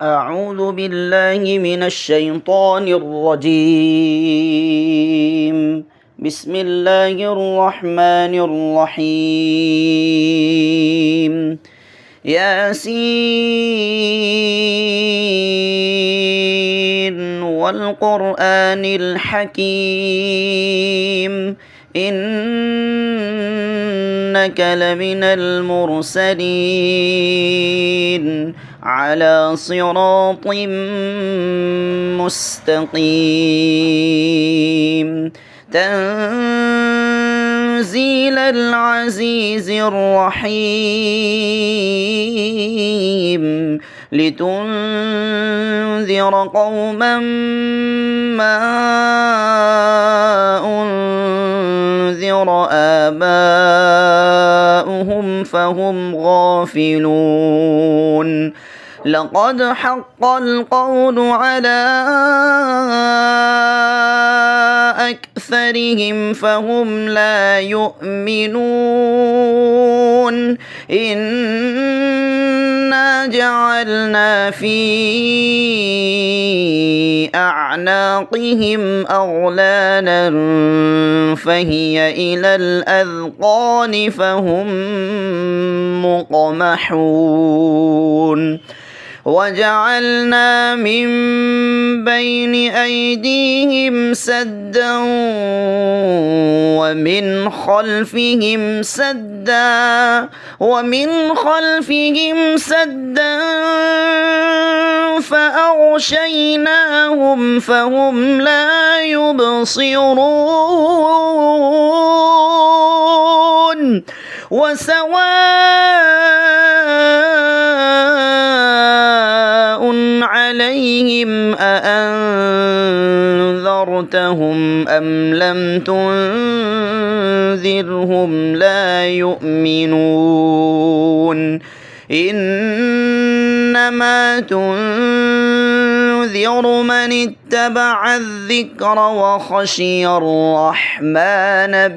أعوذ بالله من الشيطان الرجيم. بسم الله الرحمن الرحيم. ياسين والقرآن الحكيم إنك لمن المرسلين على صراط مستقيم تنزيل العزيز الرحيم لتنذر قوما ما أنذر آباؤهم فهم غافلون لقد حق القول على أكثرهم فهم لا يؤمنون إنا جعلنا في أعناقهم أغلالا فهي إلى الأذقان فهم مقمحون وجعلنا من بين أيديهم سدا ومن خلفهم سدا فأغشيناهم فهم لا يبصرون وسواء عليهم أأنذرتهم أم لم تنذرهم لا يؤمنون إنما تنذر من اتبع الذكر وخشي الرحمن